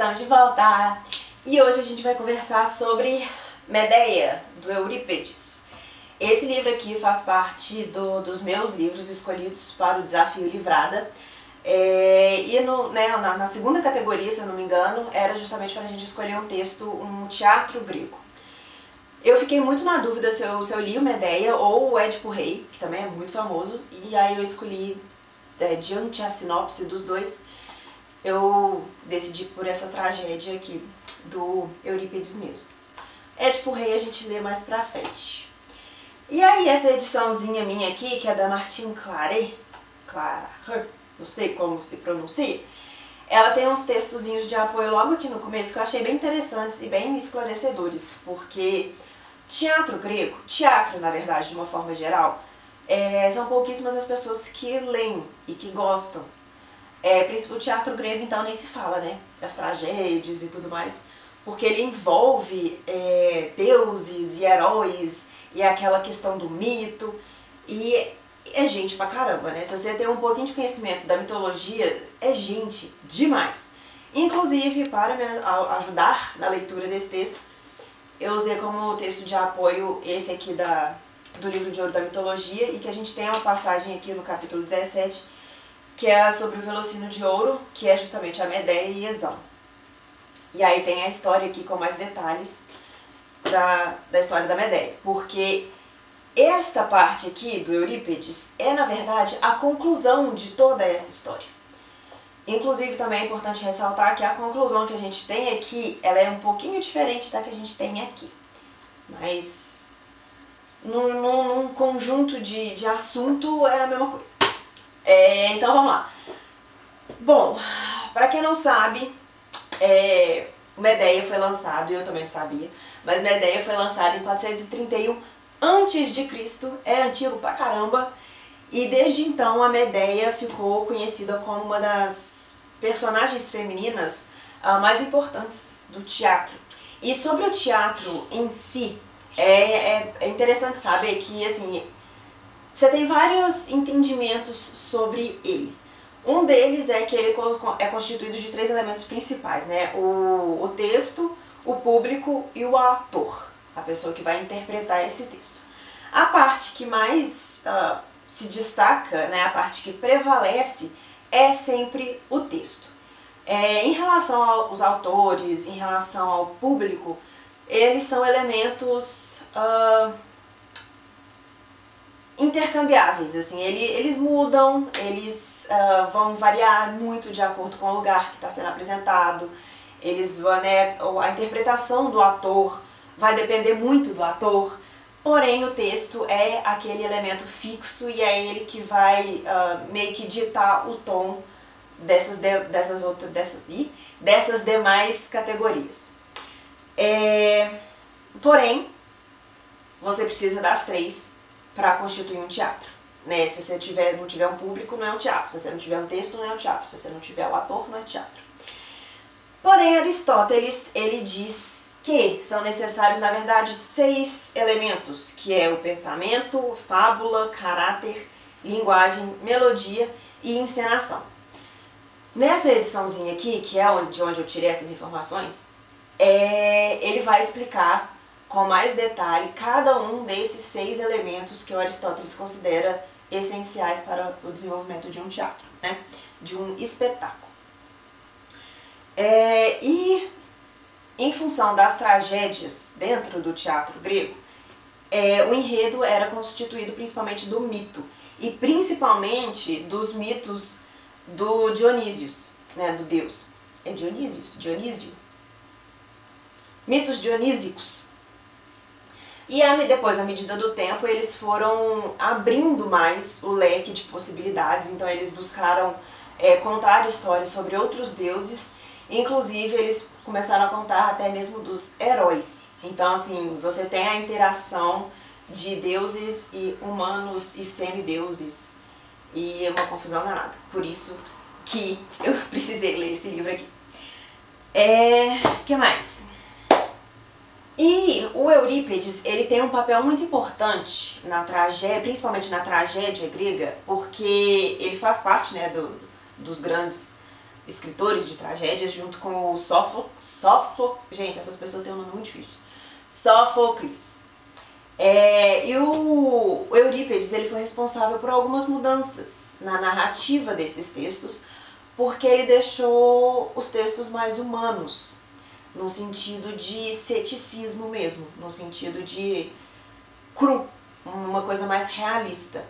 Estamos de volta! E hoje a gente vai conversar sobre Medeia, do Eurípides. Esse livro aqui faz parte dos meus livros escolhidos para o Desafio Livrada. Na segunda categoria, se eu não me engano, era justamente para a gente escolher um texto, um teatro grego. Eu fiquei muito na dúvida se eu li o Medeia ou o Édipo Rei, que também é muito famoso, e aí eu escolhi, diante a sinopse dos dois, eu decidi por essa tragédia aqui do Eurípides mesmo. Édipo Rei a gente lê mais pra frente. E aí essa ediçãozinha minha aqui, que é da Martine Claret, não sei como se pronuncia, ela tem uns textozinhos de apoio logo aqui no começo que eu achei bem interessantes e bem esclarecedores, porque teatro grego, teatro na verdade de uma forma geral, são pouquíssimas as pessoas que leem e que gostam. O teatro grego então nem se fala, né, das tragédias e tudo mais, porque ele envolve deuses e heróis e aquela questão do mito, e é gente pra caramba, né? Se você tem um pouquinho de conhecimento da mitologia, é gente demais. Inclusive, para me ajudar na leitura desse texto, eu usei como texto de apoio esse aqui do livro de ouro da mitologia, e que a gente tem uma passagem aqui no capítulo 17, que é sobre o Velocino de Ouro, que é justamente a Medeia e Esão. E aí tem a história aqui com mais detalhes da história da Medeia, porque esta parte aqui do Eurípides é, na verdade, a conclusão de toda essa história. Inclusive, também é importante ressaltar que a conclusão que a gente tem aqui, ela é um pouquinho diferente da que a gente tem aqui. Mas, num conjunto de assunto, é a mesma coisa. Então, vamos lá. Bom, pra quem não sabe, Medeia foi lançado, e eu também não sabia, mas Medeia foi lançado em 431 a.C., é antigo pra caramba, e desde então a Medeia ficou conhecida como uma das personagens femininas mais importantes do teatro. E sobre o teatro em si, é interessante saber que, assim, você tem vários entendimentos sobre ele. Um deles é que ele é constituído de 3 elementos principais, né? O texto, o público e o ator, a pessoa que vai interpretar esse texto. A parte que mais se destaca, né, a parte que prevalece, é sempre o texto. Em relação aos autores, em relação ao público, eles são elementos intercambiáveis, assim, eles mudam, eles vão variar muito de acordo com o lugar que está sendo apresentado, a interpretação do ator vai depender muito do ator, porém o texto é aquele elemento fixo e é ele que vai meio que ditar o tom dessas demais categorias. Porém, você precisa das 3 para constituir um teatro, né? Se você não tiver um público, não é um teatro. Se você não tiver um texto, não é um teatro. Se você não tiver o ator, não é teatro. Porém, Aristóteles, ele diz que são necessários, na verdade, 6 elementos, que é o pensamento, fábula, caráter, linguagem, melodia e encenação. Nessa ediçãozinha aqui, que é de onde eu tirei essas informações, ele vai explicar com mais detalhe cada um desses 6 elementos que o Aristóteles considera essenciais para o desenvolvimento de um teatro, né? De um espetáculo. E em função das tragédias dentro do teatro grego, o enredo era constituído principalmente do mito, e principalmente dos mitos do Dionísios, né, do deus. É Dionísio? Mitos dionísicos. E depois, à medida do tempo, eles foram abrindo mais o leque de possibilidades, então eles buscaram contar histórias sobre outros deuses, inclusive eles começaram a contar até mesmo dos heróis. Então, assim, você tem a interação de deuses e humanos e semideuses, e é uma confusão danada. Por isso que eu precisei ler esse livro aqui. Que mais? E o Eurípides, ele tem um papel muito importante na tragédia, principalmente na tragédia grega, porque ele faz parte, né, dos grandes escritores de tragédias, junto com o gente, essas pessoas têm um nome muito difícil. Sófocles. E o Eurípides, ele foi responsável por algumas mudanças na narrativa desses textos, porque ele deixou os textos mais humanos, no sentido de ceticismo mesmo, no sentido de cru, uma coisa mais realista,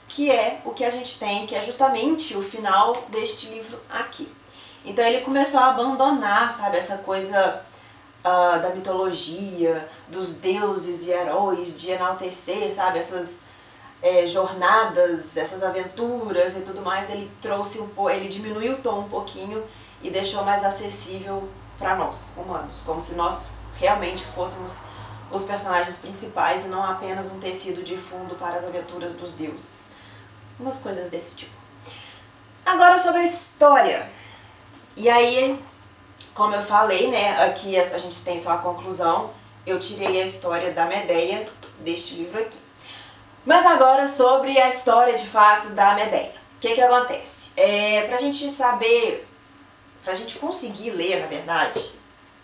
que é o que a gente tem, que é justamente o final deste livro aqui. Então ele começou a abandonar, sabe, essa coisa da mitologia, dos deuses e heróis, de enaltecer, sabe, essas jornadas, essas aventuras e tudo mais. Ele trouxe ele diminuiu o tom um pouquinho e deixou mais acessível para nós, humanos, como se nós realmente fôssemos os personagens principais e não apenas um tecido de fundo para as aventuras dos deuses. Umas coisas desse tipo. Agora sobre a história. E aí, como eu falei, né, aqui a gente tem só a conclusão, eu tirei a história da Medeia deste livro aqui. Mas agora sobre a história de fato da Medeia. O que acontece? Pra gente saber, pra gente conseguir ler, na verdade,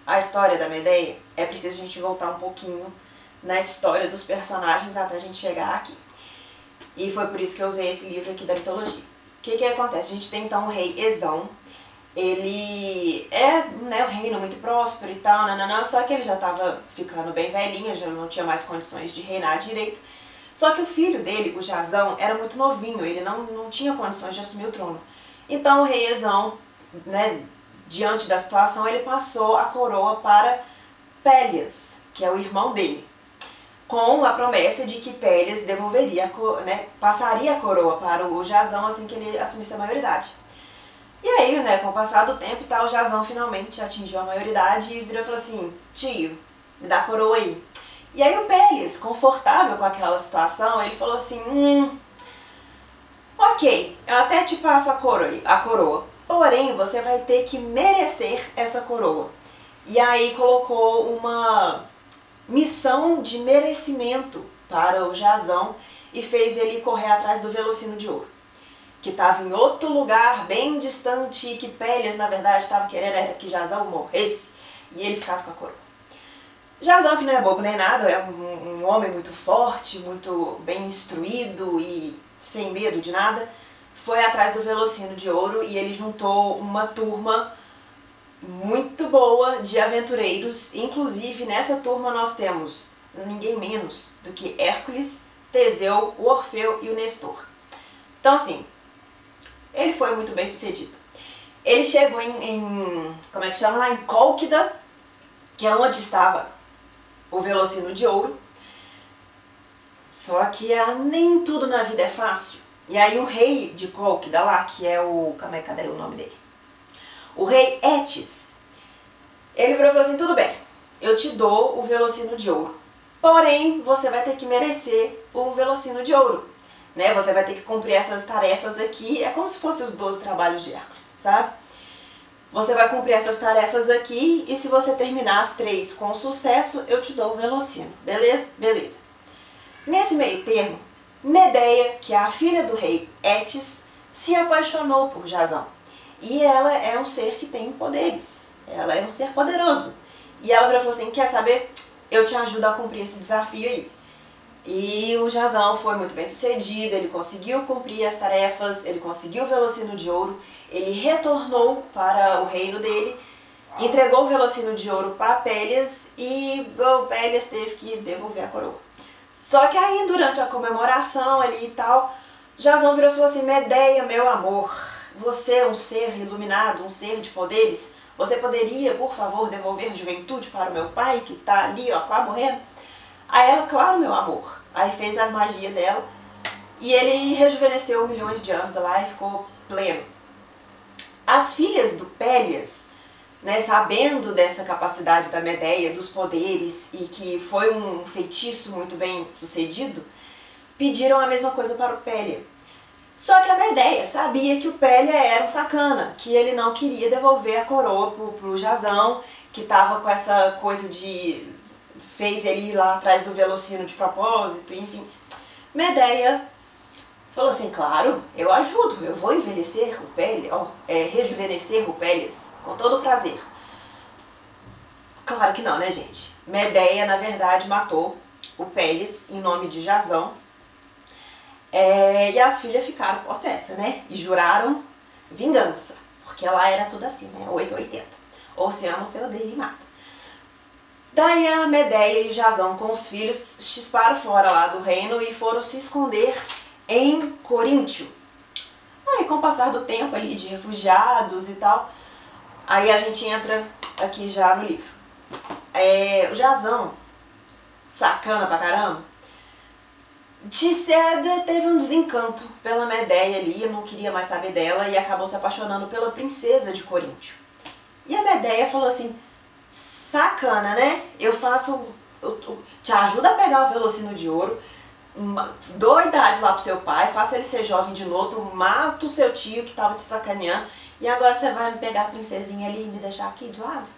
a história da Medeia, é preciso a gente voltar um pouquinho na história dos personagens até a gente chegar aqui. E foi por isso que eu usei esse livro aqui da mitologia. O que acontece? A gente tem então o rei Esão. Ele é, né, um reino muito próspero e tal, só que ele já estava ficando bem velhinho, já não tinha mais condições de reinar direito. Só que o filho dele, o Jazão, era muito novinho, ele não tinha condições de assumir o trono. Então o rei Esão, né, diante da situação, ele passou a coroa para Pélias, que é o irmão dele, com a promessa de que Pélias devolveria, né, passaria a coroa para o Jazão assim que ele assumisse a maioridade. E aí, né, com o passar do tempo e tal, o Jazão finalmente atingiu a maioridade e virou e falou assim: tio, me dá a coroa aí. E aí o Pélias, confortável com aquela situação, ele falou assim: ok, eu até te passo a coroa, porém você vai ter que merecer essa coroa. E aí colocou uma missão de merecimento para o Jazão e fez ele correr atrás do Velocino de Ouro, que estava em outro lugar, bem distante, e que Pélias, na verdade, estava querendo era que Jazão morresse e ele ficasse com a coroa. Jazão, que não é bobo nem nada, é um homem muito forte, muito bem instruído e sem medo de nada, foi atrás do Velocino de Ouro e ele juntou uma turma muito boa de aventureiros. Inclusive, nessa turma nós temos ninguém menos do que Hércules, Teseu, o Orfeu e o Nestor. Então, assim, ele foi muito bem sucedido. Ele chegou como é que chama lá? Em Cólquida, que é onde estava o Velocino de Ouro. Só que nem tudo na vida é fácil. E aí o rei de Cólquida lá, que é o... Cadê o nome dele? O rei Étis. Ele falou assim: tudo bem, eu te dou o Velocino de Ouro. Porém, você vai ter que merecer o Velocino de Ouro. Né? Você vai ter que cumprir essas tarefas aqui, é como se fossem os 12 trabalhos de Hércules, sabe? Você vai cumprir essas tarefas aqui e se você terminar as 3 com sucesso, eu te dou o Velocino, beleza? Beleza. Nesse meio termo, Medeia, que é a filha do rei Étis, se apaixonou por Jazão. E ela é um ser que tem poderes, ela é um ser poderoso. E ela falou assim: quer saber? Eu te ajudo a cumprir esse desafio aí. E o Jazão foi muito bem sucedido, ele conseguiu cumprir as tarefas, ele conseguiu o Velocino de Ouro, ele retornou para o reino dele, entregou o Velocino de Ouro para Pélias e o Pélias teve que devolver a coroa. Só que aí, durante a comemoração ali e tal, Jazão virou e falou assim: Medeia, meu amor, você é um ser iluminado, um ser de poderes, você poderia, por favor, devolver juventude para o meu pai, que está ali, ó, quase morrendo? Aí ela: claro, meu amor. Aí fez as magias dela e ele rejuvenesceu milhões de anos lá e ficou pleno. As filhas do Pélias, né, sabendo dessa capacidade da Medeia, dos poderes e que foi um feitiço muito bem sucedido, pediram a mesma coisa para o Pélia. Só que a Medeia sabia que o Pélia era um sacana, que ele não queria devolver a coroa pro Jazão, que estava com essa coisa de... fez ele ir lá atrás do Velocino de propósito, enfim. Medeia Falou assim, claro, eu ajudo, eu vou envelhecer o Pélias, rejuvenescer o Pélias, com todo o prazer. Claro que não, né, gente? Medeia, na verdade, matou o Pélias em nome de Jasão. E as filhas ficaram possessas, né? E juraram vingança, porque ela era tudo assim, né? 880. Ou se ama ou se odeia e mata. Daí a Medeia e Jasão com os filhos chisparam fora lá do reino e foram se esconder em Coríntio. Aí com o passar do tempo ali de refugiados e tal, aí a gente entra aqui já no livro. O Jasão, sacana pra caramba, teve um desencanto pela Medeia ali, não queria mais saber dela e acabou se apaixonando pela princesa de Coríntio. E a Medeia falou assim, sacana, né? Eu te ajudo a pegar o Velocino de Ouro, dou idade lá pro seu pai, faça ele ser jovem de novo, mato o seu tio que tava te sacaneando e agora você vai me pegar a princesinha ali e me deixar aqui de lado?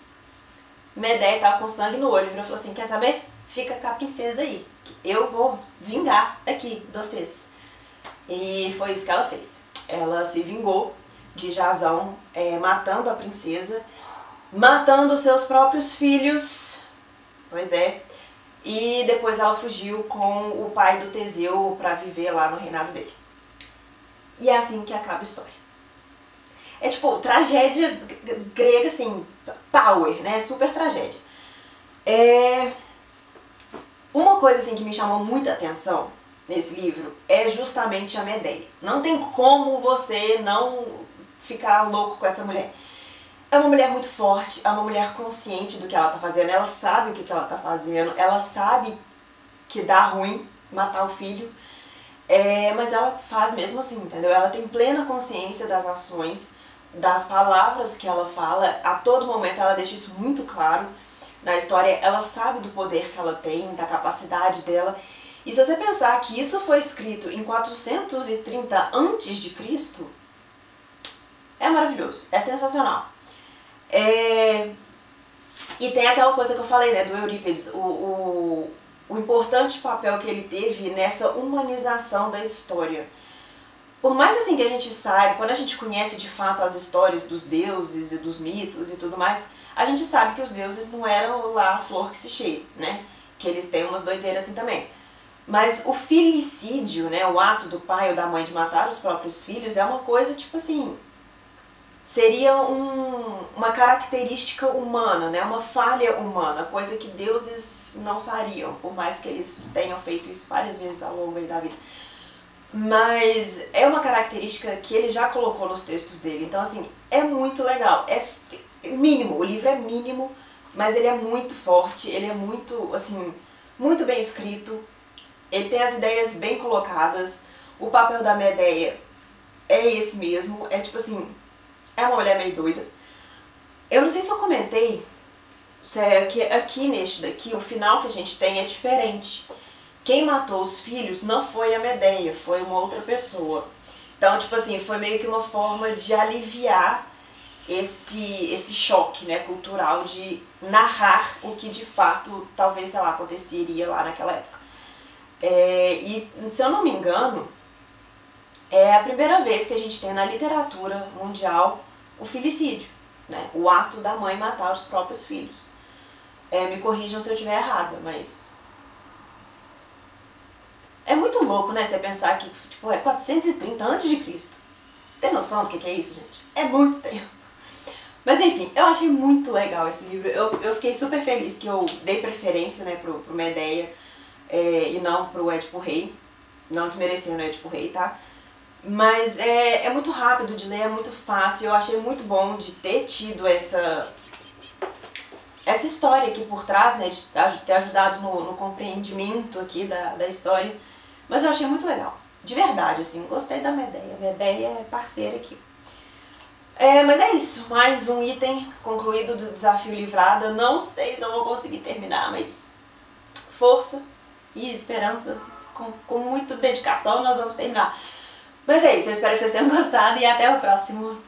Medeia tava com sangue no olho, virou e falou assim, quer saber? Fica com a princesa aí, eu vou vingar aqui vocês. E foi isso que ela fez. Ela se vingou de Jasão, matando a princesa, matando seus próprios filhos, pois é, e depois ela fugiu com o pai do Teseu para viver lá no reinado dele. E é assim que acaba a história. É tipo, tragédia grega, assim, power, né? Super tragédia. Uma coisa assim que me chamou muita atenção nesse livro é justamente a Medeia. Não tem como você não ficar louco com essa mulher. É uma mulher muito forte, é uma mulher consciente do que ela tá fazendo, ela sabe o que ela tá fazendo, ela sabe que dá ruim matar o filho, mas ela faz mesmo assim, entendeu? Ela tem plena consciência das ações, das palavras que ela fala, a todo momento ela deixa isso muito claro na história, ela sabe do poder que ela tem, da capacidade dela. E se você pensar que isso foi escrito em 430 a.C., é maravilhoso, é sensacional. E tem aquela coisa que eu falei, né, do Eurípides, o importante papel que ele teve nessa humanização da história. Por mais assim que a gente saiba, quando a gente conhece de fato as histórias dos deuses e dos mitos e tudo mais, a gente sabe que os deuses não eram lá a flor que se cheira, né? Que eles têm umas doideiras assim também. Mas o filicídio, né, o ato do pai ou da mãe de matar os próprios filhos é uma coisa tipo assim, seria uma característica humana, né, uma falha humana, coisa que deuses não fariam, por mais que eles tenham feito isso várias vezes ao longo da vida. Mas é uma característica que ele já colocou nos textos dele, então assim, é muito legal, é mínimo, o livro é mínimo, mas ele é muito forte, ele é muito, assim, muito bem escrito, ele tem as ideias bem colocadas, o papel da Medeia é esse mesmo, é tipo assim, é uma mulher meio doida. Eu não sei se eu comentei, que aqui neste daqui, o final que a gente tem é diferente. Quem matou os filhos não foi a Medeia, foi uma outra pessoa. Então, tipo assim, foi meio que uma forma de aliviar esse choque, né, cultural de narrar o que de fato, talvez, sei lá, aconteceria lá naquela época. E, se eu não me engano, é a primeira vez que a gente tem na literatura mundial o filicídio, né, o ato da mãe matar os próprios filhos. Me corrijam se eu estiver errada, mas é muito louco, né, você pensar que tipo, é 430 a.C. Você tem noção do que é isso, gente? É muito tempo. Mas enfim, eu achei muito legal esse livro. Eu fiquei super feliz que eu dei preferência, né, pro Medeia e não pro Édipo Rei. Não desmerecendo o Édipo Rei, tá? Mas é muito rápido de ler, é muito fácil. Eu achei muito bom de ter tido essa história aqui por trás, né, de ter ajudado no compreendimento aqui da história. Mas eu achei muito legal, de verdade, assim, gostei da Medeia. A Medeia é parceira aqui. Mas é isso, mais um item concluído do Desafio Livrada. Não sei se eu vou conseguir terminar, mas força e esperança, com muita dedicação nós vamos terminar. Mas é isso, eu espero que vocês tenham gostado e até o próximo